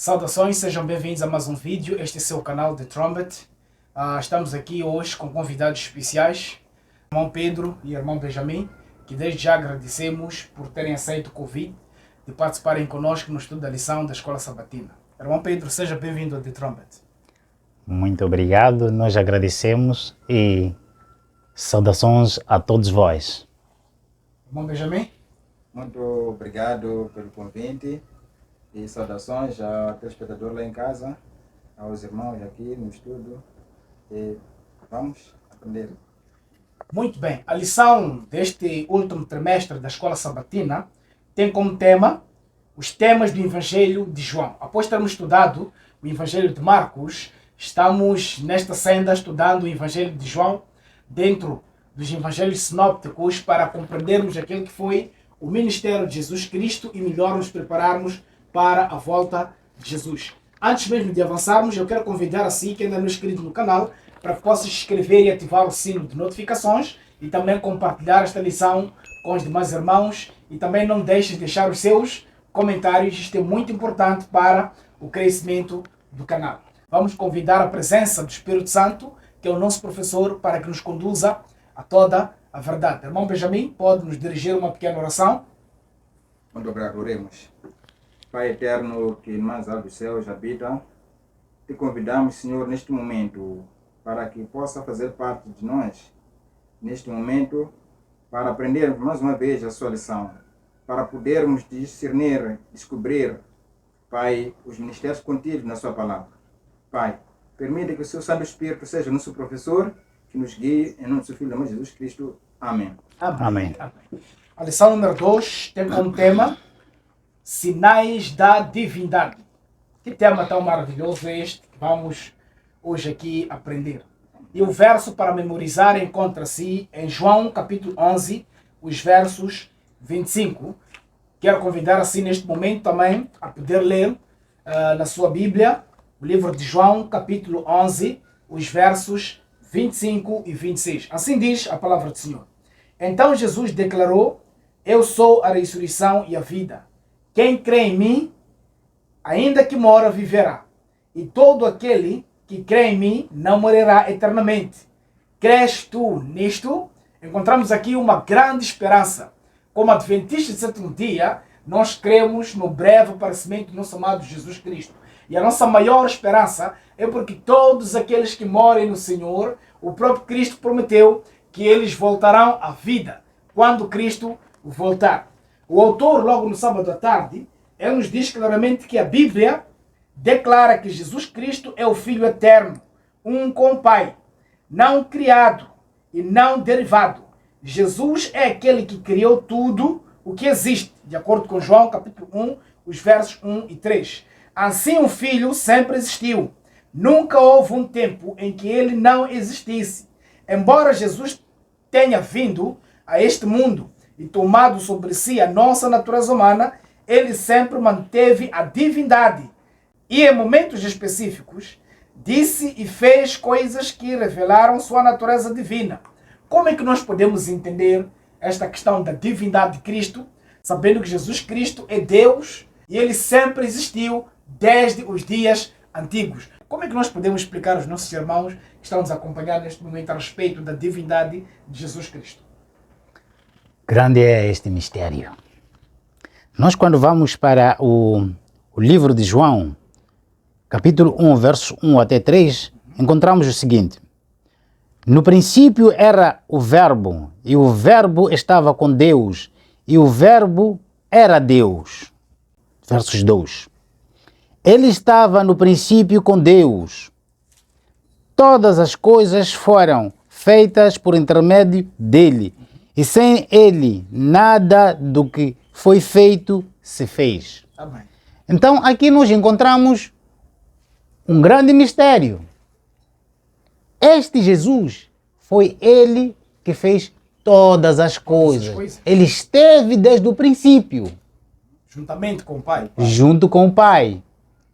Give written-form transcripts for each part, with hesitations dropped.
Saudações, sejam bem-vindos a mais um vídeo. Este é o seu canal The Trumpet. Estamos aqui hoje com convidados especiais, irmão Pedro e irmão Benjamin, que desde já agradecemos por terem aceito o convite de participarem conosco no estudo da lição da Escola Sabatina. Irmão Pedro, seja bem-vindo a The Trumpet. Muito obrigado, nós agradecemos e saudações a todos vós. Irmão Benjamin? Muito obrigado pelo convite e saudações ao telespectador lá em casa, aos irmãos aqui no estudo, e vamos aprender. Muito bem, a lição deste último trimestre da Escola Sabatina tem como tema os temas do Evangelho de João. Após termos estudado o Evangelho de Marcos, estamos nesta senda estudando o Evangelho de João dentro dos Evangelhos sinópticos para compreendermos aquele que foi o ministério de Jesus Cristo e melhor nos prepararmos para a volta de Jesus. Antes mesmo de avançarmos, eu quero convidar a si que ainda não é inscrito no canal para que possa se inscrever e ativar o sino de notificações e também compartilhar esta lição com os demais irmãos e também não deixe de deixar os seus comentários, isto é muito importante para o crescimento do canal. Vamos convidar a presença do Espírito Santo, que é o nosso professor, para que nos conduza a toda a verdade. Irmão Benjamin, pode nos dirigir uma pequena oração? Muito obrigado, oremos. Pai eterno que mais alto dos céus habita, te convidamos, Senhor, neste momento, para que possa fazer parte de nós, neste momento, para aprendermos mais uma vez a sua lição, para podermos discernir, descobrir, Pai, os ministérios contidos na sua palavra. Pai, permita que o seu Santo Espírito seja nosso professor, que nos guie em nome do seu Filho, amado Jesus Cristo. Amém. Amém. A lição número 2 tem como tema Sinais da Divindade. Que tema tão maravilhoso é este que vamos hoje aqui aprender. E o verso para memorizar encontra-se em João capítulo 11, os versos 25. Quero convidar assim neste momento também a poder ler na sua Bíblia o livro de João capítulo 11, os versos 25 e 26. Assim diz a palavra do Senhor. Então Jesus declarou: Eu sou a ressurreição e a vida. Quem crê em mim, ainda que mora, viverá. E todo aquele que crê em mim não morrerá eternamente. Crês tu nisto? Encontramos aqui uma grande esperança. Como adventistas de sétimo dia, nós cremos no breve aparecimento do nosso amado Jesus Cristo. E a nossa maior esperança é porque todos aqueles que morem no Senhor, o próprio Cristo prometeu que eles voltarão à vida quando Cristo voltar. O autor, logo no sábado à tarde, ele nos diz claramente que a Bíblia declara que Jesus Cristo é o Filho eterno, um com o Pai, não criado e não derivado. Jesus é aquele que criou tudo o que existe, de acordo com João capítulo 1, os versos 1 e 3. Assim o Filho sempre existiu. Nunca houve um tempo em que ele não existisse. Embora Jesus tenha vindo a este mundo e tomado sobre si a nossa natureza humana, ele sempre manteve a divindade. E em momentos específicos, disse e fez coisas que revelaram sua natureza divina. Como é que nós podemos entender esta questão da divindade de Cristo, sabendo que Jesus Cristo é Deus e ele sempre existiu desde os dias antigos? Como é que nós podemos explicar aos nossos irmãos que estão nos acompanhando neste momento a respeito da divindade de Jesus Cristo? Grande é este mistério. Nós, quando vamos para o livro de João, capítulo 1, versos 1 até 3, encontramos o seguinte: No princípio era o Verbo, e o Verbo estava com Deus, e o Verbo era Deus. Versos 2. Ele estava no princípio com Deus. Todas as coisas foram feitas por intermédio dele, e sem ele nada do que foi feito se fez. Amém. Então aqui nós encontramos um grande mistério. Este Jesus foi ele que fez todas as coisas. Ele esteve desde o princípio. Juntamente com o Pai. Junto com o Pai.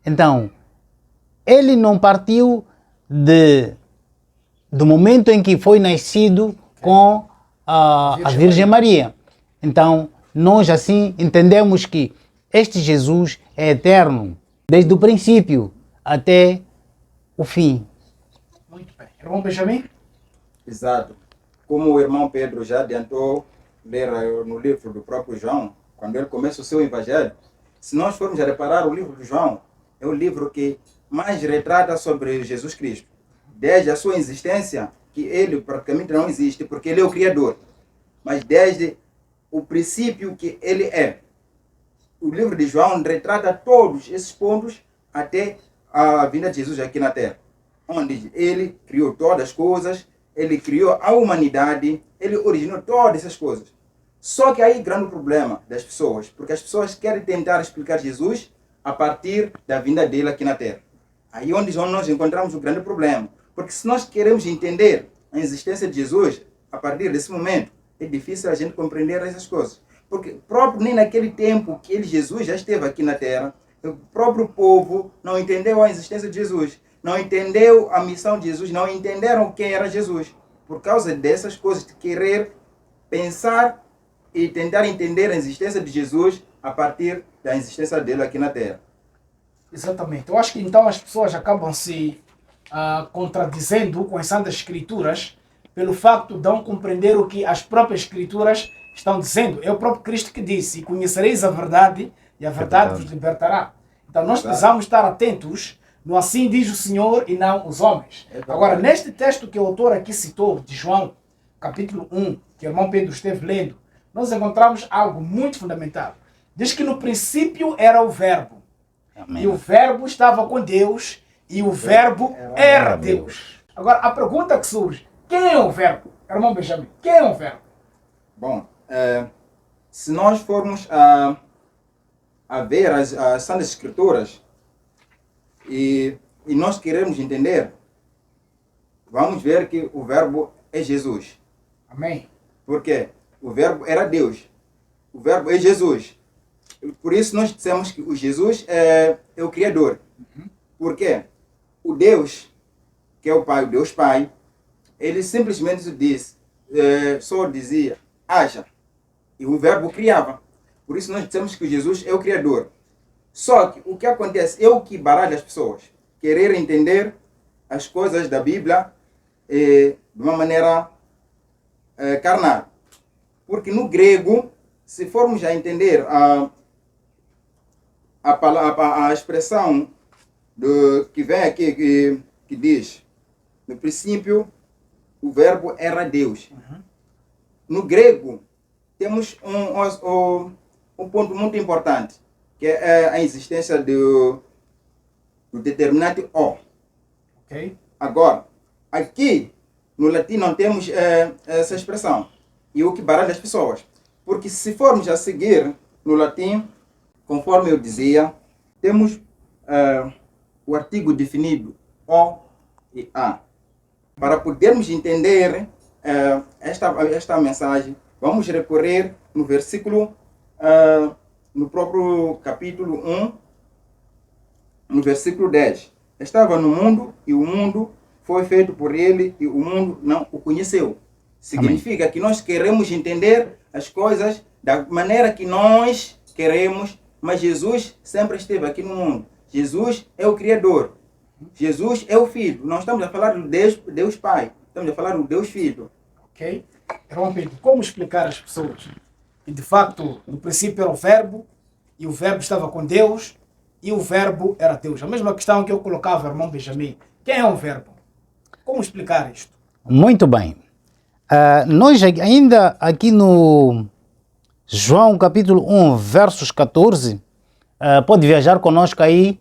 Então, ele não partiu do momento em que foi nascido com a Virgem Maria. Então, nós assim entendemos que este Jesus é eterno. desde o princípio até o fim. Muito bem. Irmão Benjamin? Exato. Como o irmão Pedro já adiantou ler no livro do próprio João, quando ele começa o seu evangelho, se nós formos a reparar, o livro de João é o livro que mais retrata sobre Jesus Cristo. Desde a sua existência, que ele praticamente não existe, porque ele é o Criador. Mas desde o princípio que ele é. O livro de João retrata todos esses pontos até a vinda de Jesus aqui na Terra. Onde ele criou todas as coisas, ele criou a humanidade, ele originou todas essas coisas. Só que aí grande problema das pessoas, porque as pessoas querem tentar explicar Jesus a partir da vinda dele aqui na Terra. Aí onde nós encontramos o grande problema. Porque se nós queremos entender a existência de Jesus, a partir desse momento, é difícil a gente compreender essas coisas. Porque próprio nem naquele tempo que Jesus já esteve aqui na Terra, o próprio povo não entendeu a existência de Jesus, não entendeu a missão de Jesus, não entenderam quem era Jesus. Por causa dessas coisas, de querer pensar e tentar entender a existência de Jesus a partir da existência dele aqui na Terra. Exatamente. Eu acho que então as pessoas acabam se contradizendo com as Santas Escrituras pelo facto de não compreender o que as próprias Escrituras estão dizendo. É o próprio Cristo que disse: e conhecereis a verdade, e a verdade vos libertará. Então nós precisamos estar atentos no assim diz o Senhor e não os homens. Agora, neste texto que o autor aqui citou, de João, capítulo 1, que o irmão Pedro esteve lendo, nós encontramos algo muito fundamental. Diz que no princípio era o Verbo. Amém. E o Verbo estava com Deus e o Verbo era Deus. Agora, a pergunta que surge: quem é o Verbo? Irmão Benjamin, quem é o Verbo? Bom, se nós formos a ver as Santas Escrituras e nós queremos entender, vamos ver que o Verbo é Jesus. Amém. Por quê? O Verbo era Deus. O Verbo é Jesus. Por isso nós dissemos que o Jesus é o Criador. Por quê? O Deus, que é o Pai, o Deus Pai, ele simplesmente disse, só dizia, haja. E o Verbo criava. Por isso nós dissemos que Jesus é o Criador. Só que o que acontece é o que baralha as pessoas. Querer entender as coisas da Bíblia de uma maneira carnal. Porque no grego, se formos a entender a expressão que vem aqui, que diz, no princípio, o Verbo era Deus. No grego, temos um ponto muito importante, que é a existência do determinante O. Okay. Agora, aqui no latim não temos essa expressão. E o que baralha as pessoas. Porque se formos a seguir no latim, conforme eu dizia, temos o artigo definido O e A. Para podermos entender esta mensagem, vamos recorrer no versículo, no próprio capítulo 1, no versículo 10. Estava no mundo e o mundo foi feito por ele e o mundo não o conheceu. Significa que nós queremos entender as coisas da maneira que nós queremos, mas Jesus sempre esteve aqui no mundo. Jesus é o Criador. Jesus é o Filho. Não estamos a falar do Deus Pai. Estamos a falar do Deus Filho. Ok? Irmão Pedro, como explicar às pessoas que de facto no princípio era o Verbo e o Verbo estava com Deus e o Verbo era Deus? A mesma questão que eu colocava, irmão Benjamin. Quem é o Verbo? Como explicar isto? Muito bem. Nós ainda aqui no João capítulo 1, versos 14, pode viajar conosco aí,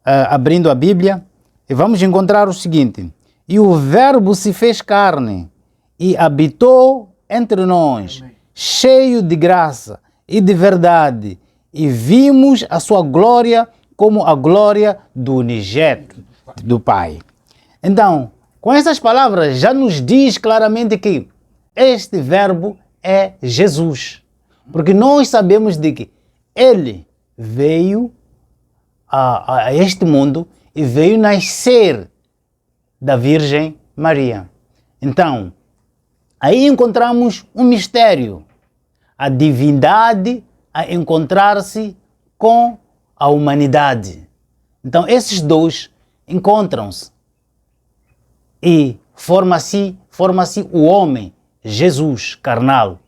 abrindo a Bíblia, e vamos encontrar o seguinte: e o Verbo se fez carne e habitou entre nós, amém, cheio de graça e de verdade, e vimos a sua glória como a glória do unigênito do Pai. Então, com essas palavras já nos diz claramente que este Verbo é Jesus. Porque nós sabemos de que ele veio a este mundo e veio nascer da Virgem Maria. Então, aí encontramos um mistério. A divindade a encontrar-se com a humanidade. Então esses dois encontram-se e forma-se o homem, Jesus carnal.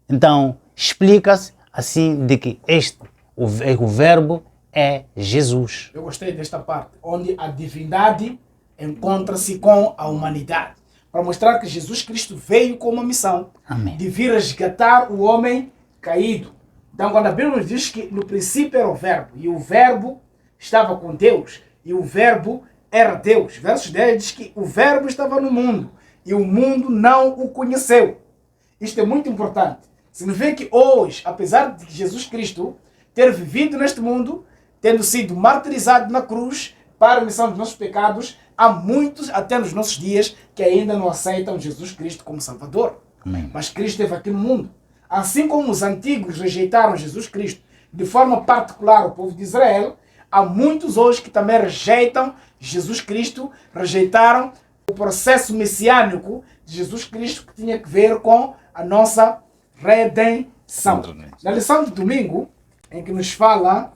Então explica-se assim de que o verbo é Jesus. Eu gostei desta parte, onde a divindade encontra-se com a humanidade, para mostrar que Jesus Cristo veio com uma missão. Amém. De vir resgatar o homem caído. Então, quando a Bíblia nos diz que no princípio era o verbo, e o verbo estava com Deus, e o verbo era Deus. Verso 10 diz que o verbo estava no mundo, e o mundo não o conheceu. Isto é muito importante. Significa que hoje, apesar de Jesus Cristo ter vivido neste mundo, tendo sido martirizado na cruz para a remissão dos nossos pecados, há muitos, até nos nossos dias, que ainda não aceitam Jesus Cristo como Salvador. Amém. Mas Cristo esteve aqui no mundo. Assim como os antigos rejeitaram Jesus Cristo, de forma particular o povo de Israel, há muitos hoje que também rejeitam Jesus Cristo, rejeitaram o processo messiânico de Jesus Cristo, que tinha que ver com a nossa redenção. Na lição de domingo, em que nos fala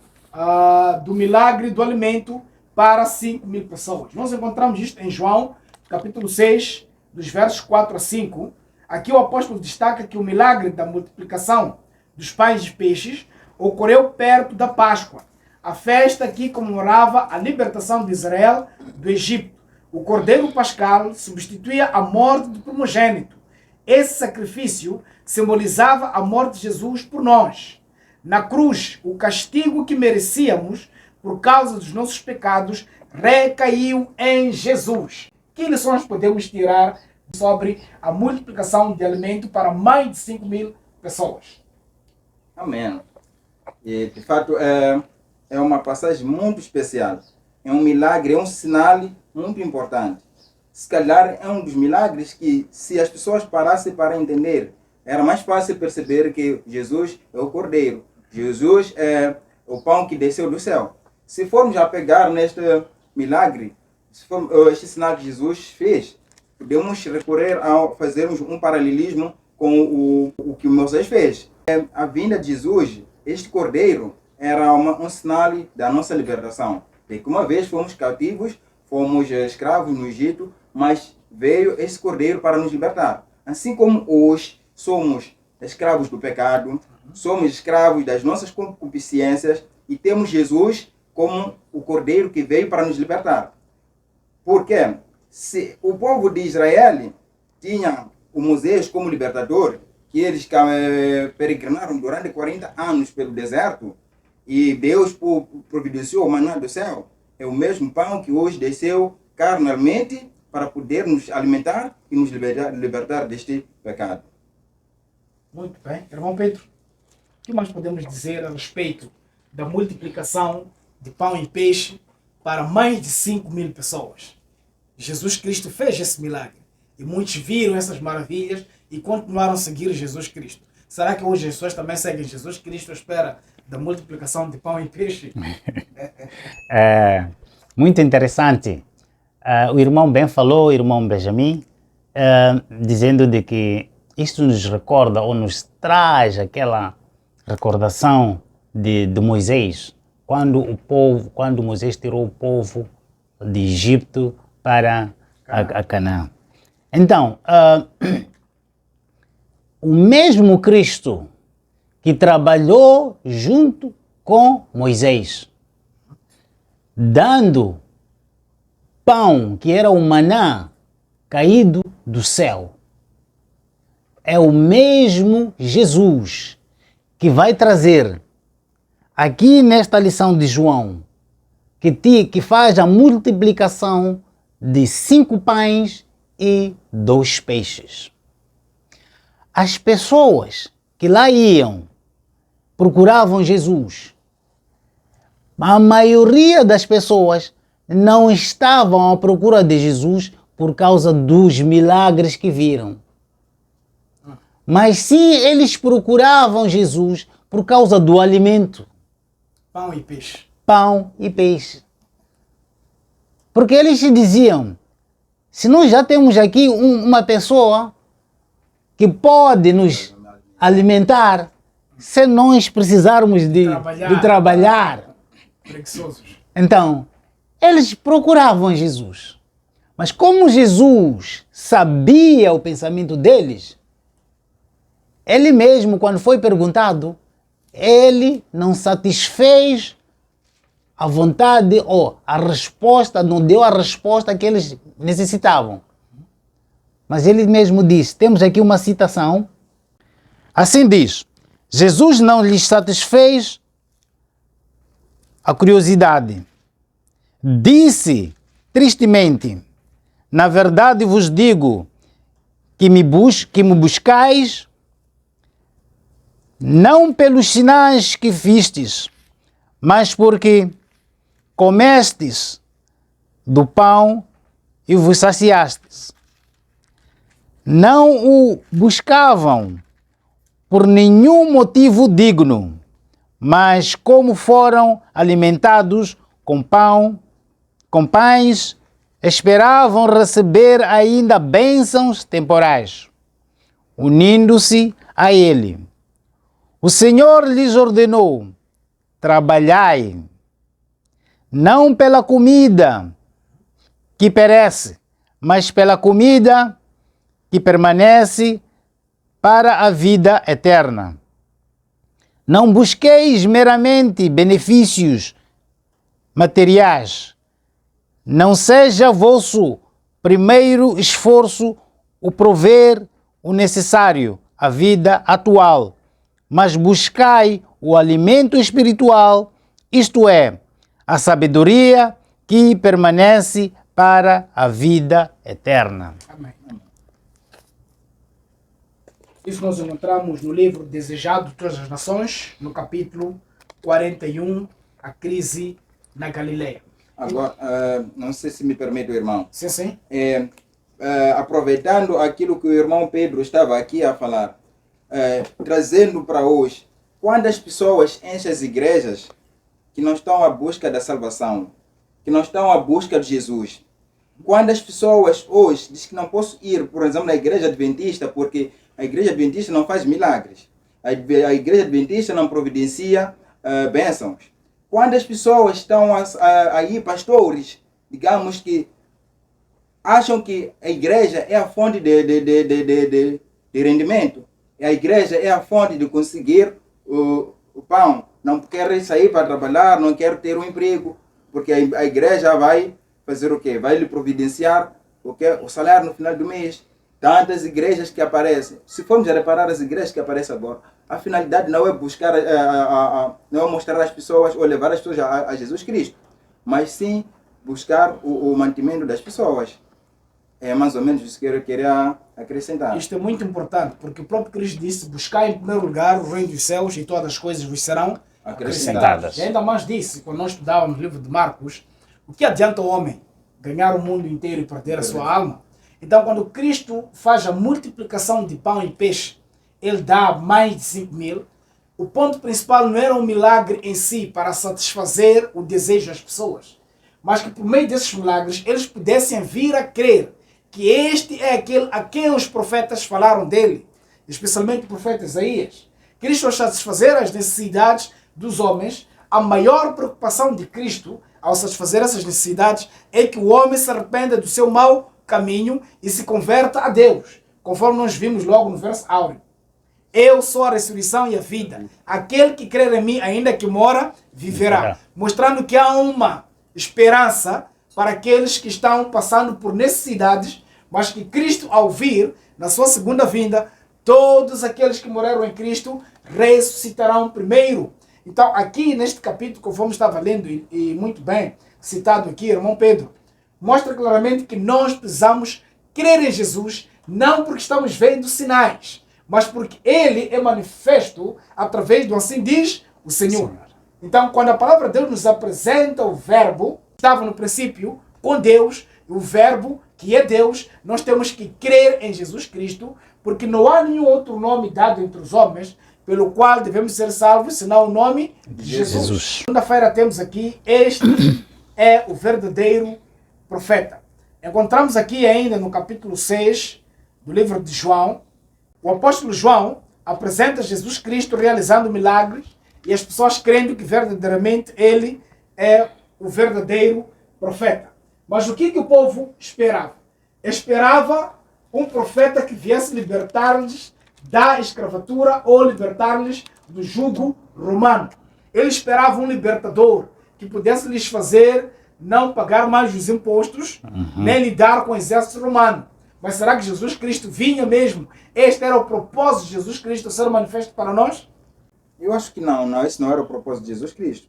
do milagre do alimento para 5.000 pessoas. Nós encontramos isto em João, capítulo 6, dos versos 4 a 5. Aqui o apóstolo destaca que o milagre da multiplicação dos pães e peixes ocorreu perto da Páscoa, a festa que comemorava a libertação de Israel do Egito. O cordeiro pascal substituía a morte do primogênito. Esse sacrifício simbolizava a morte de Jesus por nós. Na cruz, o castigo que merecíamos por causa dos nossos pecados recaiu em Jesus. Que lições podemos tirar sobre a multiplicação de alimento para mais de 5.000 pessoas? Amém. E, de fato, é uma passagem muito especial. É um milagre, é um sinal muito importante. Se calhar é um dos milagres que, se as pessoas parassem para entender, era mais fácil perceber que Jesus é o Cordeiro. Jesus é o pão que desceu do céu. Se formos a pegar neste milagre, este sinal que Jesus fez, podemos recorrer a fazermos um paralelismo com o que Moisés fez. A vinda de Jesus, este Cordeiro, era um sinal da nossa libertação. De que uma vez fomos cativos, fomos escravos no Egito, mas veio esse Cordeiro para nos libertar. Assim como hoje somos escravos do pecado, somos escravos das nossas concupiscências e temos Jesus como o Cordeiro que veio para nos libertar. Porque se o povo de Israel tinha o Moisés como libertador, que eles peregrinaram durante 40 anos pelo deserto, e Deus providenciou o maná do céu, é o mesmo pão que hoje desceu carnalmente para poder nos alimentar e nos libertar deste pecado. Muito bem. Irmão Pedro, o que mais podemos dizer a respeito da multiplicação de pão e peixe para mais de 5.000 pessoas? Jesus Cristo fez esse milagre e muitos viram essas maravilhas e continuaram a seguir Jesus Cristo. Será que hoje as pessoas também seguem Jesus Cristo à espera da multiplicação de pão e peixe? Muito interessante. O irmão Ben falou, o irmão Benjamin, dizendo de que isto nos recorda ou nos traz aquela recordação de Moisés, quando Moisés tirou o povo de Egito para a Canaã. Então, o mesmo Cristo que trabalhou junto com Moisés, dando pão, que era o maná caído do céu, é o mesmo Jesus que vai trazer aqui nesta lição de João, que faz a multiplicação de 5 pães e 2 peixes. As pessoas que lá iam procuravam Jesus. A maioria das pessoas não estavam à procura de Jesus por causa dos milagres que viram. Mas sim, eles procuravam Jesus por causa do alimento. Pão e peixe. Pão e peixe. Porque eles diziam, se nós já temos aqui uma pessoa que pode nos alimentar, se nós precisarmos de trabalhar. Preguiçosos. Então, eles procuravam Jesus. Mas como Jesus sabia o pensamento deles, ele mesmo, quando foi perguntado, ele não satisfez a vontade ou a resposta, não deu a resposta que eles necessitavam. Mas ele mesmo disse, temos aqui uma citação, assim diz, Jesus não lhes satisfez a curiosidade. Disse tristemente, na verdade vos digo que me buscais não pelos sinais que vistes, mas porque comestes do pão e vos saciastes. Não o buscavam por nenhum motivo digno, mas como foram alimentados com pães, esperavam receber ainda bênçãos temporais, unindo-se a ele. O Senhor lhes ordenou, trabalhai, não pela comida que perece, mas pela comida que permanece para a vida eterna. Não busqueis meramente benefícios materiais. Não seja vosso primeiro esforço o prover o necessário à vida atual, mas buscai o alimento espiritual, isto é, a sabedoria que permanece para a vida eterna. Amém. Isso nós encontramos no livro Desejado de Todas as Nações, no capítulo 41, a crise na Galileia. Agora, não sei se me permite, irmão. Sim, sim. Aproveitando aquilo que o irmão Pedro estava aqui a falar, trazendo para hoje, quantas pessoas enchem as igrejas que não estão à busca da salvação, que não estão à busca de Jesus? Quantas pessoas hoje dizem que não posso ir, por exemplo, na igreja adventista, porque a igreja adventista não faz milagres. A igreja adventista não providencia bênçãos. Quantas pessoas estão aí, pastores, digamos que acham que a igreja é a fonte de rendimento. A igreja é a fonte de conseguir o pão. Não quer sair para trabalhar, não quer ter um emprego, porque a igreja vai fazer o quê? Vai lhe providenciar o salário no final do mês. Tantas igrejas que aparecem. Se formos a reparar as igrejas que aparecem agora, a finalidade não é buscar, não é mostrar às pessoas ou levar as pessoas a Jesus Cristo, mas sim buscar o mantimento das pessoas. É mais ou menos isso que eu queria acrescentar. Isto é muito importante, porque o próprio Cristo disse, buscar em primeiro lugar o reino dos céus e todas as coisas vos serão acrescentadas. E ainda mais disse, quando nós estudávamos o livro de Marcos, o que adianta o homem ganhar o mundo inteiro e perder a sua alma? Então, quando Cristo faz a multiplicação de pão e peixe, ele dá mais de 5.000. O ponto principal não era um milagre em si para satisfazer o desejo das pessoas, mas que por meio desses milagres eles pudessem vir a crer que este é aquele a quem os profetas falaram dele, especialmente o profeta Isaías. Cristo, ao satisfazer as necessidades dos homens, a maior preocupação de Cristo ao satisfazer essas necessidades é que o homem se arrependa do seu mau caminho e se converta a Deus, conforme nós vimos logo no verso áureo. Eu sou a ressurreição e a vida. Aquele que crer em mim, ainda que mora, viverá. Mostrando que há uma esperança para aqueles que estão passando por necessidades, mas que Cristo, ao vir, na sua segunda vinda, todos aqueles que morreram em Cristo ressuscitarão primeiro. Então, aqui neste capítulo, conforme estava lendo, e muito bem citado aqui, irmão Pedro, mostra claramente que nós precisamos crer em Jesus, não porque estamos vendo sinais, mas porque Ele é manifesto através do assim diz o Senhor. Então, quando a palavra de Deus nos apresenta o verbo, estava no princípio com Deus, o verbo que é Deus, nós temos que crer em Jesus Cristo, porque não há nenhum outro nome dado entre os homens pelo qual devemos ser salvos, senão o nome de Jesus. Segunda-feira temos aqui, este é o verdadeiro profeta. Encontramos aqui ainda no capítulo 6 do livro de João, o apóstolo João apresenta Jesus Cristo realizando milagres e as pessoas crendo que verdadeiramente ele é o verdadeiro profeta. Mas o que o povo esperava? Esperava um profeta que viesse libertar-lhes da escravatura ou libertar-lhes do jugo romano. Eles esperavam um libertador que pudesse lhes fazer não pagar mais os impostos, nem lidar com o exército romano. Mas será que Jesus Cristo vinha mesmo? Este era o propósito de Jesus Cristo ser manifesto para nós? Eu acho que não, esse não era o propósito de Jesus Cristo.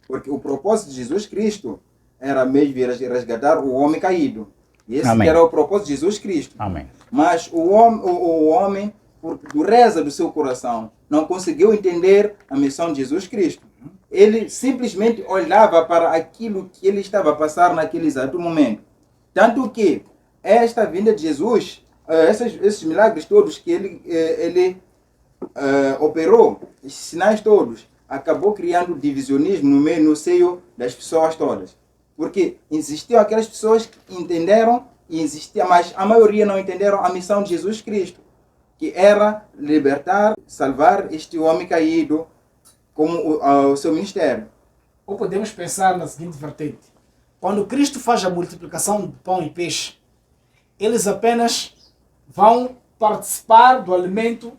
Porque o propósito de Jesus Cristo era mesmo resgatar o homem caído. E esse Amém. era o propósito de Jesus Cristo. Amém. Mas o homem, por dureza do seu coração, não conseguiu entender a missão de Jesus Cristo. Ele simplesmente olhava para aquilo que ele estava a passar naquele exato momento. Tanto que esta vinda de Jesus, esses milagres todos que ele operou, esses sinais todos, acabou criando divisionismo no seio das pessoas todas. Porque existiam aquelas pessoas que entenderam e existia, mas a maioria não entenderam a missão de Jesus Cristo, que era libertar, salvar este homem caído como o seu ministério. Ou podemos pensar na seguinte vertente. Quando Cristo faz a multiplicação de pão e peixe, eles apenas vão participar do alimento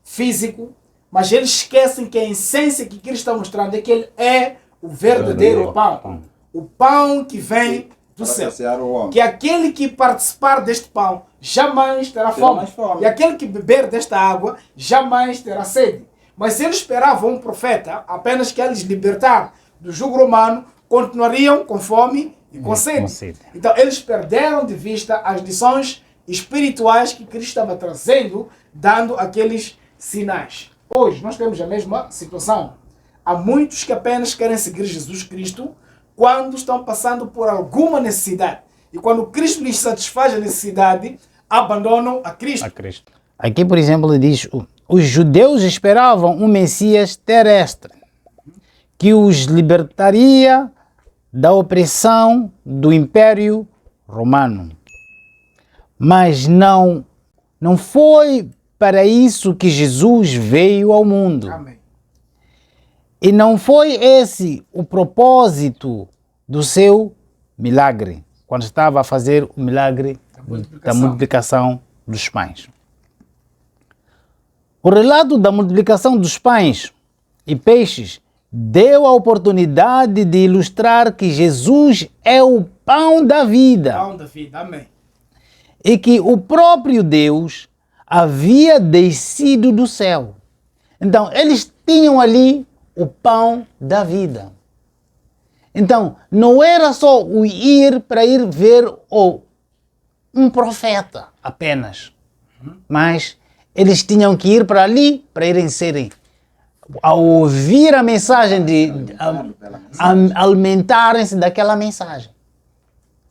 físico, mas eles esquecem que a essência que Cristo está mostrando é que Ele é o verdadeiro pão. O pão que vem do céu. Que aquele que participar deste pão jamais terá fome. E aquele que beber desta água jamais terá sede. Mas se eles esperavam um profeta apenas que eles libertar do jugo romano, continuariam com fome e com sede. Então eles perderam de vista as lições espirituais que Cristo estava trazendo, dando aqueles sinais. Hoje nós temos a mesma situação. Há muitos que apenas querem seguir Jesus Cristo quando estão passando por alguma necessidade. E quando Cristo lhes satisfaz a necessidade, abandonam a Cristo. Aqui, por exemplo, diz: os judeus esperavam um Messias terrestre que os libertaria da opressão do Império Romano. Mas não foi para isso que Jesus veio ao mundo. Amém. E não foi esse o propósito do seu milagre, quando estava a fazer o milagre da multiplicação dos pães. O relato da multiplicação dos pães e peixes deu a oportunidade de ilustrar que Jesus é o pão da vida. Pão da vida, amém. E que o próprio Deus havia descido do céu. Então, eles tinham ali o pão da vida. Então, não era só o ir para ir ver um profeta apenas, mas eles tinham que ir para ali para irem serem, ao ouvir a mensagem, alimentarem-se daquela mensagem.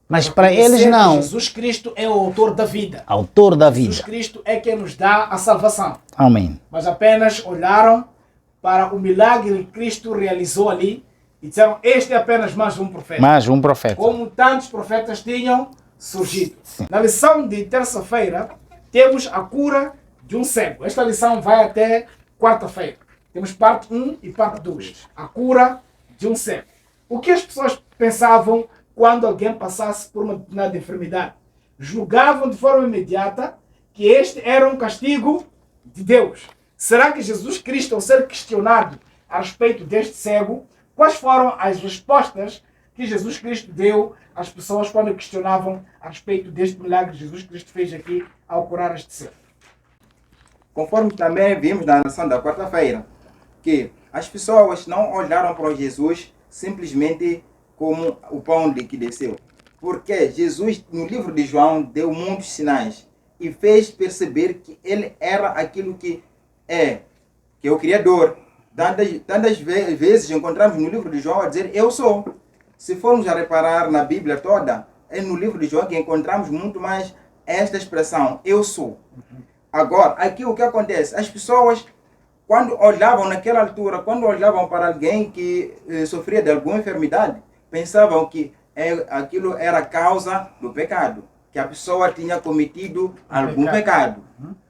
Mas para eles não. Jesus Cristo é o autor da vida. Autor da vida. Jesus Cristo é quem nos dá a salvação. Amém. Mas apenas olharam para o milagre que Cristo realizou ali e disseram: este é apenas mais um profeta. Mais um profeta. Como tantos profetas tinham surgido. Sim. Na lição de terça-feira, temos a cura de um cego. Esta lição vai até quarta-feira. Temos parte 1 e parte 2. A cura de um cego. O que as pessoas pensavam quando alguém passasse por uma determinada enfermidade? Julgavam de forma imediata que este era um castigo de Deus. Será que Jesus Cristo, ao ser questionado a respeito deste cego, quais foram as respostas que Jesus Cristo deu às pessoas quando questionavam a respeito deste milagre que Jesus Cristo fez aqui ao curar este cego? Conforme também vimos na lição da quarta-feira, que as pessoas não olharam para Jesus simplesmente como o pão que desceu. Porque Jesus, no livro de João, deu muitos sinais e fez perceber que ele era aquilo que é o Criador. Tantas vezes encontramos no livro de João a dizer: eu sou. Se formos a reparar na Bíblia toda, é no livro de João que encontramos muito mais esta expressão: eu sou. Agora, aqui o que acontece? As pessoas, quando olhavam naquela altura, quando olhavam para alguém que sofria de alguma enfermidade, pensavam que aquilo era causa do pecado, que a pessoa tinha cometido algum pecado.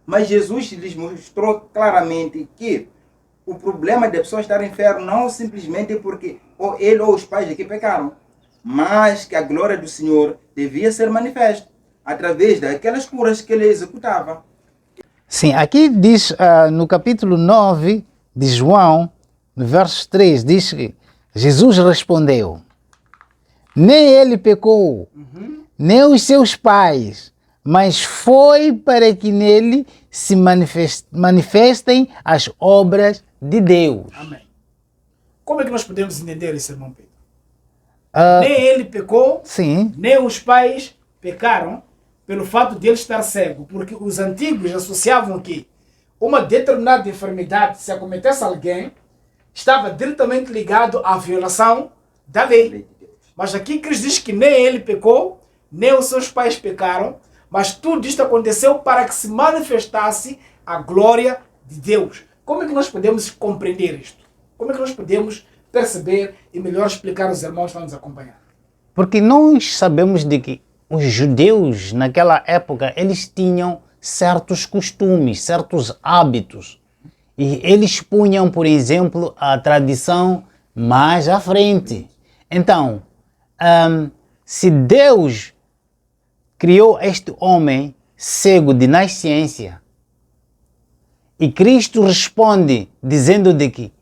Mas Jesus lhes mostrou claramente que o problema da pessoa estar enfermo não simplesmente porque ou ele ou os pais aqui pecaram, mas que a glória do Senhor devia ser manifesta através daquelas curas que ele executava. Sim, aqui diz no capítulo 9 de João, no verso 3, diz que Jesus respondeu: nem ele pecou, nem os seus pais, mas foi para que nele se manifestem as obras de Deus. Amém. Como é que nós podemos entender isso, irmão Pedro? Ah, Nem ele pecou, sim, nem os pais pecaram pelo fato de ele estar cego, porque os antigos associavam que uma determinada enfermidade, se acometesse a alguém, estava diretamente ligado à violação da lei. Mas aqui Cristo diz que nem ele pecou, nem os seus pais pecaram, mas tudo isto aconteceu para que se manifestasse a glória de Deus. Como é que nós podemos compreender isto? Como é que nós podemos perceber e melhor explicar aos irmãos que vão nos acompanhar? porque nós sabemos de que os judeus naquela época eles tinham certos costumes, certos hábitos. E eles punham, por exemplo, a tradição mais à frente. Então, se Deus criou este homem cego de nascença e Cristo responde dizendo de que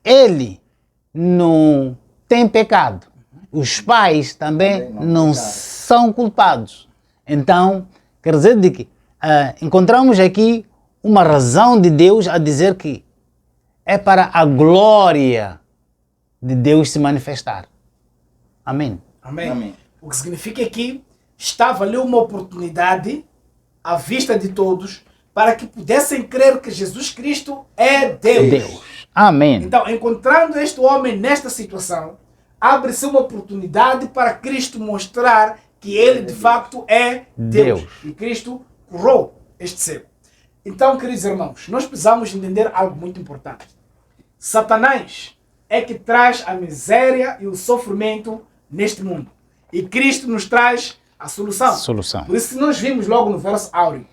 ele não tem pecado, os pais também não são culpados. Então, quer dizer de que encontramos aqui uma razão de Deus a dizer que é para a glória de Deus se manifestar. Amém. Amém. Amém. O que significa que estava ali uma oportunidade à vista de todos para que pudessem crer que Jesus Cristo é Deus. Deus. Amém. Então, encontrando este homem nesta situação, abre-se uma oportunidade para Cristo mostrar que ele de facto é Deus. E Cristo curou este cego. Então, queridos irmãos, nós precisamos entender algo muito importante. Satanás é que traz a miséria e o sofrimento neste mundo. E Cristo nos traz a solução. Por isso nós vimos logo no verso áureo: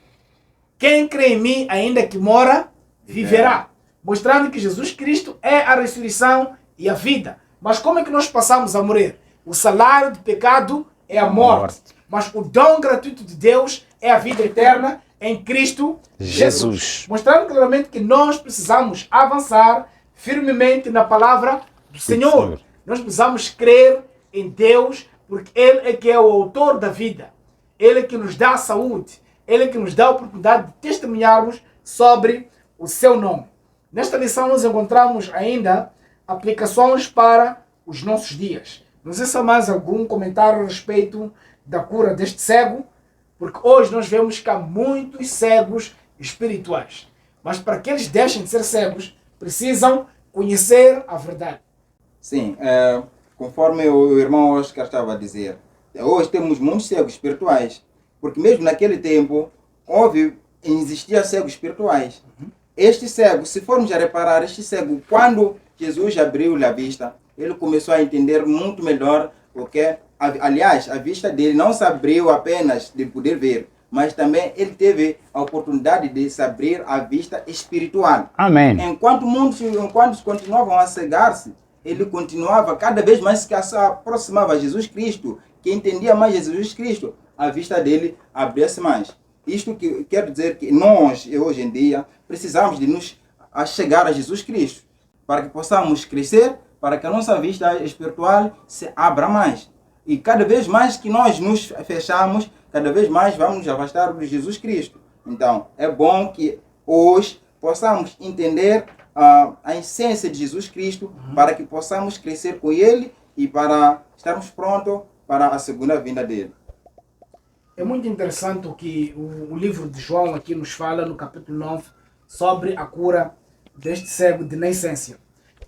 quem crê em mim, ainda que mora, viverá. Mostrando que Jesus Cristo é a ressurreição e a vida. Mas como é que nós passamos a morrer? O salário do pecado é a morte. Mas o dom gratuito de Deus é a vida eterna em Cristo Jesus. Mostrando claramente que nós precisamos avançar firmemente na palavra do Senhor. Nós precisamos crer em Deus, porque Ele é que é o autor da vida. Ele é que nos dá a saúde. Ele é que nos dá a oportunidade de testemunharmos sobre o seu nome. Nesta lição nós encontramos ainda aplicações para os nossos dias. Não sei se há mais algum comentário a respeito da cura deste cego, porque hoje nós vemos que há muitos cegos espirituais. Mas para que eles deixem de ser cegos, precisam conhecer a verdade. Sim, conforme o irmão Oscar estava a dizer, hoje temos muitos cegos espirituais, porque mesmo naquele tempo existia cegos espirituais. Este cego, se formos a reparar, este cego, quando Jesus abriu-lhe a vista, ele começou a entender muito melhor o que, aliás, a vista dele não se abriu apenas de poder ver, mas também ele teve a oportunidade de se abrir a vista espiritual. Amém. Enquanto continuavam a cegar-se, ele continuava cada vez mais que se aproximava a Jesus Cristo, que entendia mais Jesus Cristo, a vista dele abria-se mais. Isto que quer dizer que nós, hoje em dia, precisamos de nos chegar a Jesus Cristo, para que possamos crescer, para que a nossa vista espiritual se abra mais. E cada vez mais que nós nos fechamos, cada vez mais vamos nos afastar de Jesus Cristo. Então, é bom que hoje possamos entender a essência de Jesus Cristo, para que possamos crescer com Ele e para estarmos prontos para a segunda vinda dele. É muito interessante o que o livro de João aqui nos fala no capítulo 9 sobre a cura deste cego de nascença.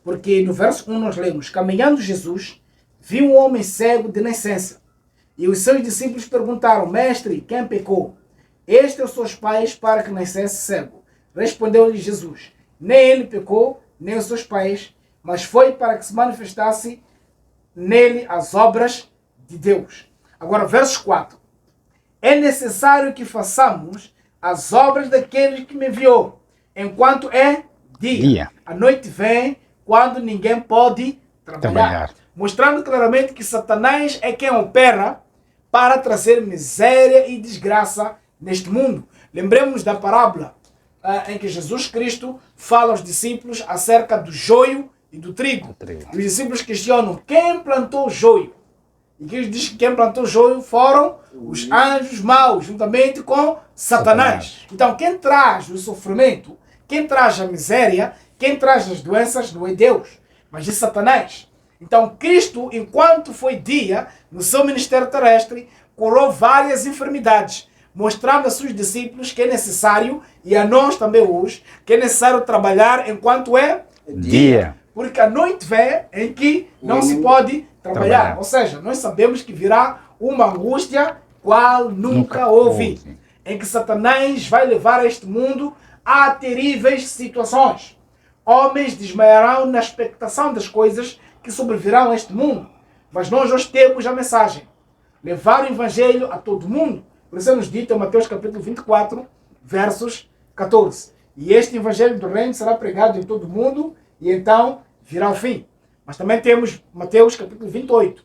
Porque no verso 1 nós lemos: caminhando Jesus, viu um homem cego de nascença. E os seus discípulos perguntaram: mestre, quem pecou? Este ou seus pais para que nascesse cego? Respondeu-lhe Jesus: nem ele pecou, nem os seus pais, mas foi para que se manifestasse nele as obras de Deus. Agora, verso 4. É necessário que façamos as obras daquele que me enviou, enquanto é Dia. A noite vem quando ninguém pode trabalhar. Mostrando claramente que Satanás é quem opera para trazer miséria e desgraça neste mundo. Lembremos da parábola em que Jesus Cristo fala aos discípulos acerca do joio e do trigo. Os discípulos questionam quem plantou o joio. E que diz que quem plantou o joio foram os anjos maus, juntamente com Satanás. Então quem traz o sofrimento, quem traz a miséria, quem traz as doenças não é Deus, mas é Satanás. Então Cristo, enquanto foi dia, no seu ministério terrestre, curou várias enfermidades, mostrando a seus discípulos que é necessário, e a nós também hoje, que é necessário trabalhar enquanto é dia. Porque a noite vem em que não se pode trabalhar. Ou seja, nós sabemos que virá uma angústia qual nunca houve. Em que Satanás vai levar este mundo a terríveis situações. Homens desmaiarão na expectação das coisas que sobrevirão a este mundo. Mas nós hoje temos a mensagem. Levar o evangelho a todo mundo. Por isso é nos dito em Mateus capítulo 24, versos 14. E este evangelho do reino será pregado em todo mundo e então virá o fim. Mas também temos Mateus capítulo 28.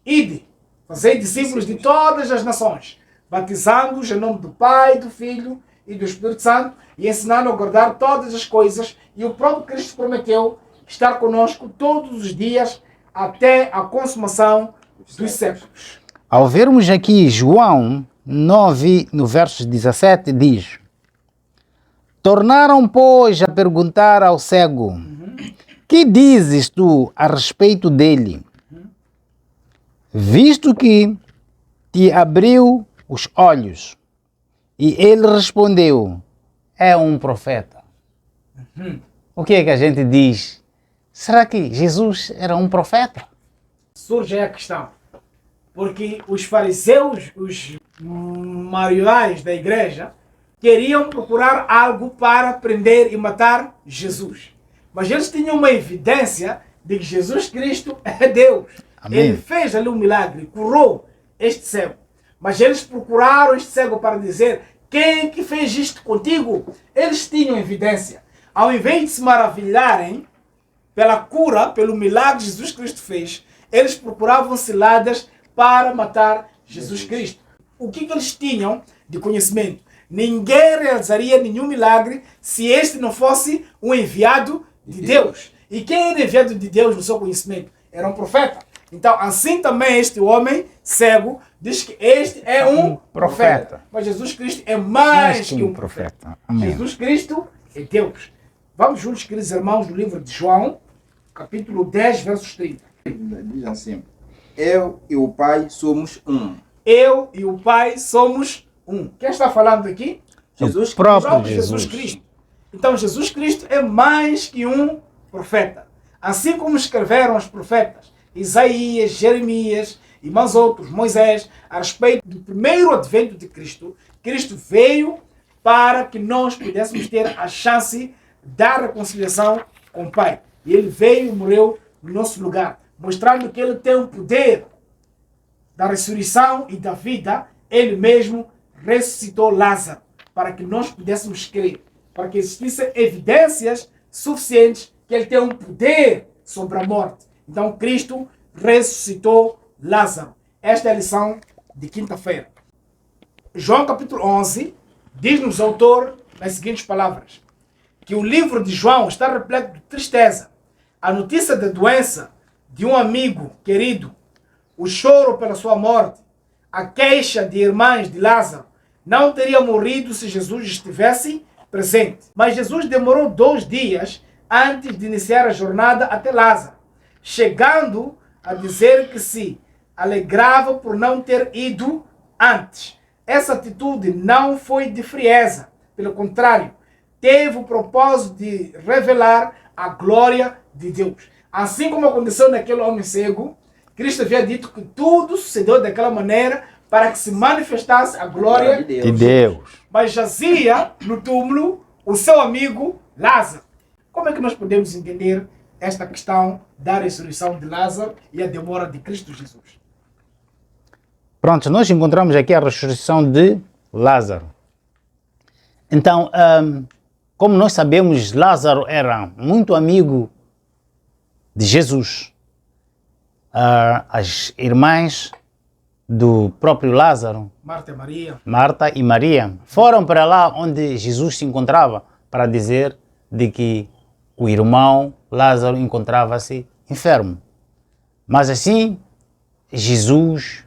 Ide, fazei discípulos de todas as nações, batizando-os em nome do Pai, do Filho e do Espírito Santo e ensinando a guardar todas as coisas. E o próprio Cristo prometeu estar conosco todos os dias até a consumação dos séculos. Ao vermos aqui João 9, no verso 17, diz: tornaram, pois, a perguntar ao cego: que dizes tu a respeito dele? Visto que te abriu os olhos. E ele respondeu: é um profeta. O que é que a gente diz? Será que Jesus era um profeta? Surge aí a questão. Porque os fariseus, os maiorais da igreja, queriam procurar algo para prender e matar Jesus. Mas eles tinham uma evidência de que Jesus Cristo é Deus. Amém. Ele fez ali um milagre, curou este cego. Mas eles procuraram este cego para dizer: quem que fez isto contigo? Eles tinham evidência. Ao invés de se maravilharem pela cura, pelo milagre que Jesus Cristo fez, eles procuravam ciladas para matar Jesus Cristo. O que eles tinham de conhecimento? Ninguém realizaria nenhum milagre se este não fosse um enviado de Deus. E quem era enviado de Deus no seu conhecimento? Era um profeta. Então, assim também este homem cego diz que este é um profeta. Mas Jesus Cristo é mais que um profeta. Amém. Jesus Cristo é Deus. Vamos juntos, queridos irmãos, no livro de João, capítulo 10, versos 30. Diz assim: eu e o Pai somos um. Eu e o Pai somos um. Quem está falando aqui? Jesus, o próprio Jesus Cristo. Então, Jesus Cristo é mais que um profeta. Assim como escreveram os profetas Isaías, Jeremias e mais outros, Moisés, a respeito do primeiro advento de Cristo, Cristo veio para que nós pudéssemos ter a chance da reconciliação com o Pai. E ele veio e morreu no nosso lugar, mostrando que ele tem o poder da ressurreição e da vida. Ele mesmo ressuscitou Lázaro para que nós pudéssemos crer, para que existissem evidências suficientes que ele tem um poder sobre a morte. Então Cristo ressuscitou Lázaro. Esta é a lição de quinta-feira. João capítulo 11 diz-nos o autor as seguintes palavras: que o livro de João está repleto de tristeza. A notícia da doença de um amigo querido, o choro pela sua morte, a queixa de irmãs de Lázaro, não teria morrido se Jesus estivesse presente. Mas Jesus demorou 2 dias antes de iniciar a jornada até Lázaro, chegando a dizer que se alegrava por não ter ido antes. Essa atitude não foi de frieza, pelo contrário, teve o propósito de revelar a glória de Deus. Assim como aconteceu naquele homem cego, Cristo havia dito que tudo sucedeu daquela maneira para que se manifestasse a glória de Deus. Mas jazia no túmulo o seu amigo Lázaro. Como é que nós podemos entender esta questão da ressurreição de Lázaro e a demora de Cristo Jesus? Pronto, nós encontramos aqui a ressurreição de Lázaro. Então, como nós sabemos, Lázaro era muito amigo de Jesus. As irmãs do próprio Lázaro, Marta e Maria, foram para lá onde Jesus se encontrava para dizer de que o irmão Lázaro encontrava-se enfermo. Mas assim, Jesus,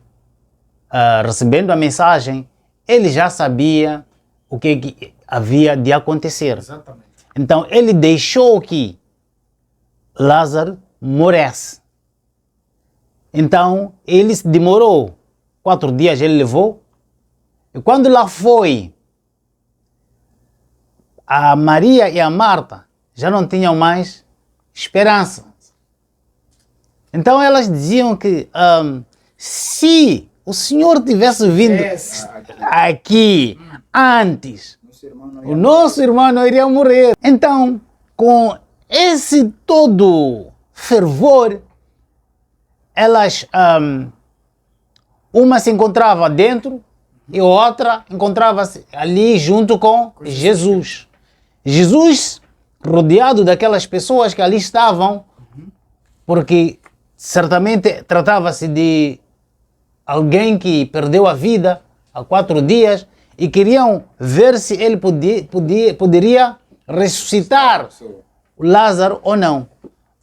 recebendo a mensagem, ele já sabia o que havia de acontecer. Exatamente. Então ele deixou que Lázaro morresse. Então ele se demorou. 4 dias ele levou. E quando lá foi, a Maria e a Marta já não tinham mais esperança. Então elas diziam que se o Senhor tivesse vindo aqui antes, o nosso irmão não iria morrer. Então, com esse todo fervor, elas, uma se encontrava dentro e outra encontrava-se ali junto com Jesus. Jesus, rodeado daquelas pessoas que ali estavam, porque certamente tratava-se de alguém que perdeu a vida há 4 dias e queriam ver se ele poderia ressuscitar o Lázaro ou não.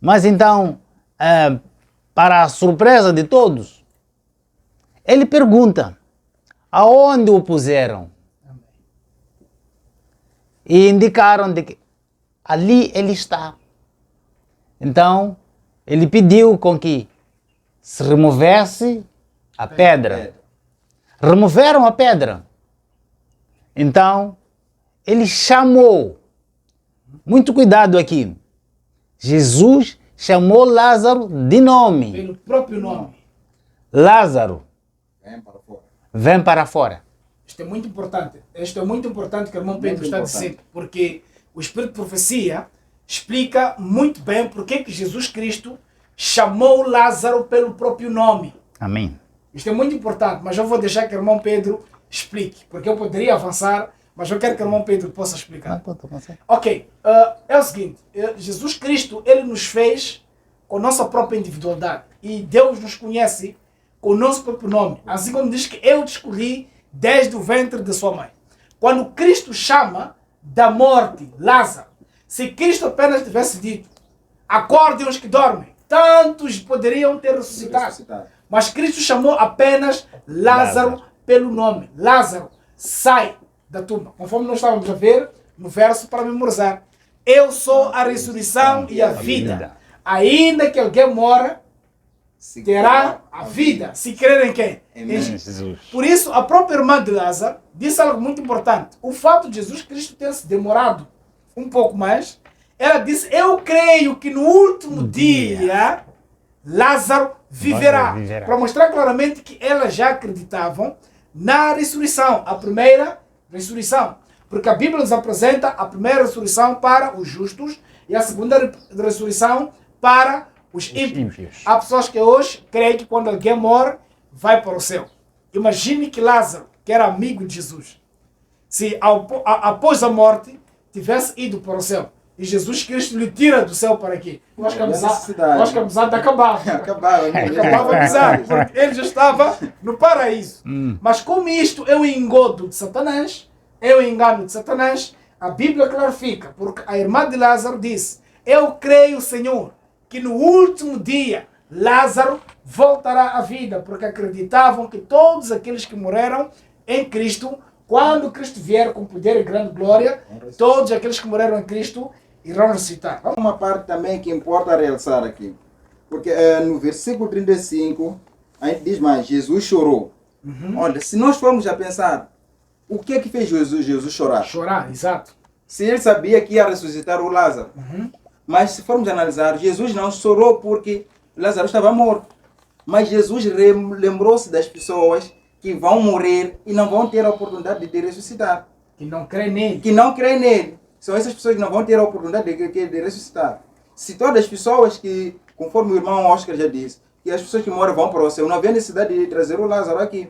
Mas então, para a surpresa de todos, ele pergunta, aonde o puseram? E indicaram de que ali ele está. Então, ele pediu com que se removesse a pedra. Removeram a pedra. Então, ele chamou. Muito cuidado aqui. Jesus chamou Lázaro de nome. Pelo próprio nome. Lázaro, Vem para fora. vem para fora. Isto é muito importante. Isto é muito importante que o irmão Pedro está dizendo, porque o Espírito de Profecia explica muito bem porque que Jesus Cristo chamou Lázaro pelo próprio nome. Amém. Isto é muito importante, mas eu vou deixar que o irmão Pedro explique, porque eu poderia avançar, mas eu quero que o irmão Pedro possa explicar. Ok, é o seguinte, Jesus Cristo, ele nos fez com nossa própria individualidade e Deus nos conhece com o nosso próprio nome, assim como diz que eu te escolhi desde o ventre de sua mãe. Quando Cristo chama da morte Lázaro, se Cristo apenas tivesse dito, acordem os que dormem, tantos poderiam ter ressuscitado. Mas Cristo chamou apenas Lázaro pelo nome. Lázaro, sai da tumba. Conforme nós estávamos a ver no verso para memorizar. Eu sou a ressurreição e a vida. Ainda que alguém mora, terá a vida. Se crer em quem? Em Jesus. Por isso, a própria irmã de Lázaro disse algo muito importante. O fato de Jesus Cristo ter se demorado um pouco mais, ela disse, eu creio que no último dia Lázaro viverá. Para mostrar claramente que elas já acreditavam na ressurreição, a primeira ressurreição. Porque a Bíblia nos apresenta a primeira ressurreição para os justos e a segunda ressurreição para os ímpios. Há pessoas que hoje creem que quando alguém morre, vai para o céu. Imagine que Lázaro, que era amigo de Jesus, se após a morte tivesse ido para o céu, e Jesus Cristo lhe tira do céu para quê? Eu acho que a amizade acabava. Acabava a amizade, porque ele já estava no paraíso. Mas como isto é o engodo de Satanás, é o engano de Satanás, a Bíblia clarifica, porque a irmã de Lázaro disse, eu creio, Senhor, que no último dia Lázaro voltará à vida, porque acreditavam que todos aqueles que morreram em Cristo, quando Cristo vier com poder e grande glória, todos aqueles que morreram em Cristo irão ressuscitar. Uma parte também que importa realçar aqui, porque no versículo 35, a gente diz mais, Jesus chorou. Olha, se nós formos a pensar, o que é que fez Jesus chorar? Chorar, exato. Se ele sabia que ia ressuscitar o Lázaro. Mas se formos analisar, Jesus não chorou porque Lázaro estava morto. Mas Jesus lembrou-se das pessoas que vão morrer e não vão ter a oportunidade de ressuscitar. Que não creem nele. Que não creem nele. São essas pessoas que não vão ter a oportunidade de ressuscitar. Se todas as pessoas que, conforme o irmão Oscar já disse, que as pessoas que moram vão para o céu, não havia necessidade de trazer o Lázaro aqui,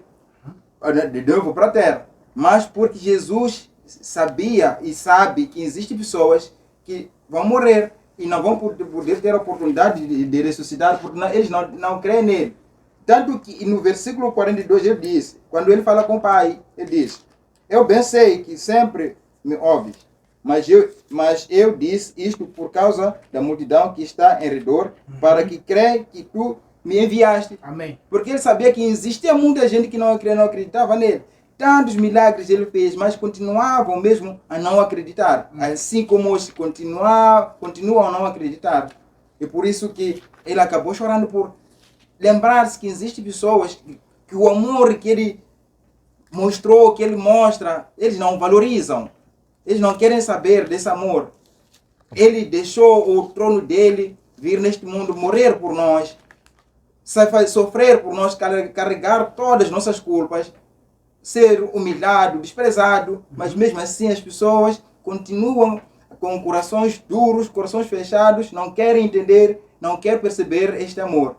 de novo para a terra. Mas porque Jesus sabia e sabe que existem pessoas que vão morrer e não vão poder ter a oportunidade de ressuscitar porque eles não creem nele. Tanto que no versículo 42 ele diz, quando ele fala com o Pai, ele diz: eu bem sei que sempre me ouves, mas eu disse isto por causa da multidão que está em redor, para que creia que tu me enviaste. Amém. Porque ele sabia que existia muita gente que não acreditava nele. Tantos milagres ele fez, mas continuavam mesmo a não acreditar. Assim como hoje continuam a não acreditar. E por isso que ele acabou chorando por lembrar-se que existem pessoas que o amor que ele mostrou, que ele mostra, eles não valorizam. Eles não querem saber desse amor. Ele deixou o trono dele vir neste mundo, morrer por nós, sofrer por nós, carregar todas as nossas culpas, ser humilhado, desprezado, mas mesmo assim as pessoas continuam com corações duros, corações fechados, não querem entender, não querem perceber este amor.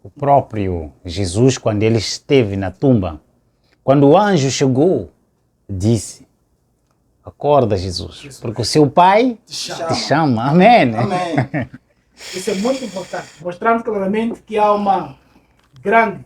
O próprio Jesus, quando ele esteve na tumba, quando o anjo chegou, disse: acorda, Jesus, porque o seu pai te chama. Amém. Amém. Isso é muito importante, mostrando claramente que há uma grande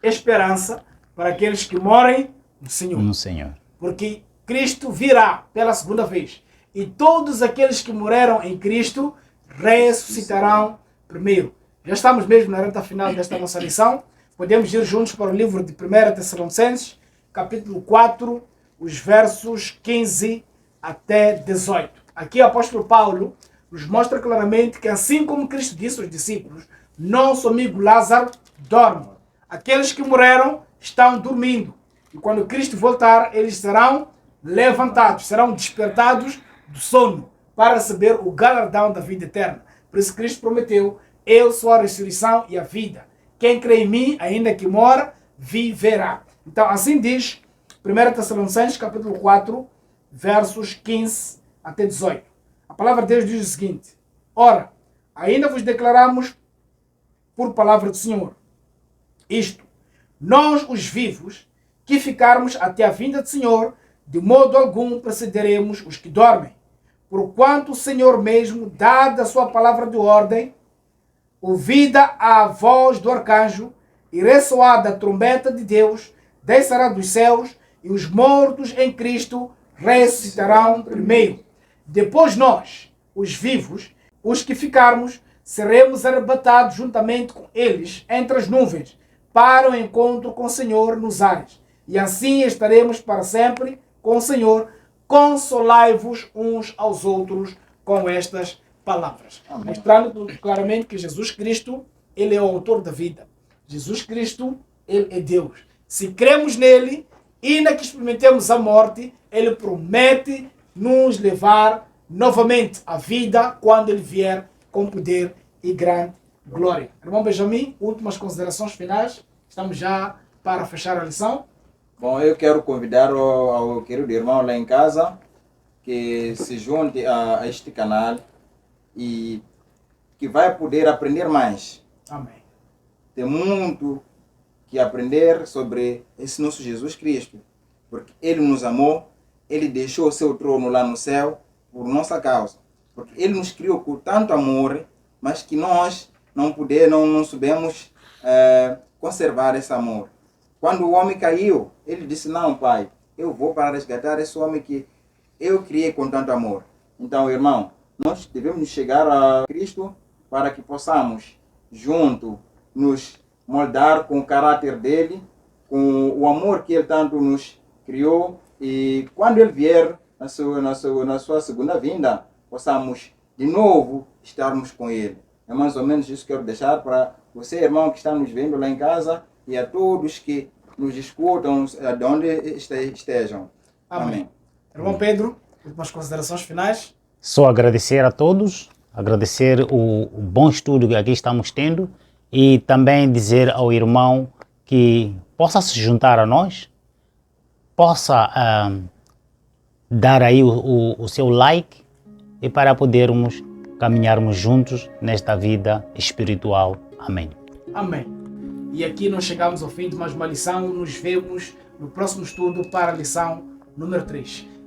esperança para aqueles que morem no Senhor. No Senhor. Porque Cristo virá pela segunda vez. E todos aqueles que morreram em Cristo ressuscitarão primeiro. Já estamos mesmo na reta final desta nossa lição. Podemos ir juntos para o livro de 1 Tessalonicenses, capítulo 4, os versos 15 até 18. Aqui o apóstolo Paulo nos mostra claramente que assim como Cristo disse aos discípulos, nosso amigo Lázaro dorme. Aqueles que morreram estão dormindo. E quando Cristo voltar, eles serão levantados, serão despertados do sono para receber o galardão da vida eterna. Por isso Cristo prometeu: eu sou a ressurreição e a vida. Quem crê em mim, ainda que mora, viverá. Então assim diz 1 Tessalonicenses capítulo 4, versos 15 até 18. A palavra de Deus diz o seguinte: ora, ainda vos declaramos por palavra do Senhor isto: nós, os vivos, que ficarmos até a vinda do Senhor, de modo algum precederemos os que dormem. Porquanto o Senhor mesmo, dada a sua palavra de ordem, ouvida a voz do arcanjo e ressoada a trombeta de Deus, descerá dos céus, e os mortos em Cristo ressuscitarão primeiro. Depois nós, os vivos, os que ficarmos, seremos arrebatados juntamente com eles entre as nuvens, para o encontro com o Senhor nos ares. E assim estaremos para sempre com o Senhor. Consolai-vos uns aos outros com estas palavras. Amém. Mostrando claramente que Jesus Cristo, ele é o autor da vida. Jesus Cristo, ele é Deus. Se cremos nele, ainda que experimentemos a morte, ele promete nos levar novamente à vida quando ele vier com poder e grande glória. Irmão Benjamin, últimas considerações finais. Estamos já para fechar a lição. Bom, eu quero convidar ao querido irmão lá em casa que se junte a este canal e que vai poder aprender mais. Amém. Tem muito que aprender sobre esse nosso Jesus Cristo, porque ele nos amou, ele deixou o seu trono lá no céu por nossa causa, porque ele nos criou com tanto amor, mas que nós não soubemos conservar esse amor. Quando o homem caiu, ele disse: não, pai, eu vou para resgatar esse homem que eu criei com tanto amor. Então, irmão, nós devemos chegar a Cristo para que possamos, junto, nos moldar com o caráter dele, com o amor que ele tanto nos criou, e quando ele vier na sua segunda vinda, possamos de novo estarmos com ele. É mais ou menos isso que eu quero deixar para você, irmão, que está nos vendo lá em casa, e a todos que nos escutam, de onde estejam. Amém. Irmão Pedro, últimas considerações finais. Só agradecer a todos, agradecer o bom estudo que aqui estamos tendo e também dizer ao irmão que possa se juntar a nós, possa dar aí o seu like e para podermos caminharmos juntos nesta vida espiritual. Amém. Amém. E aqui nós chegamos ao fim de mais uma lição. Nos vemos no próximo estudo para a lição Número 3.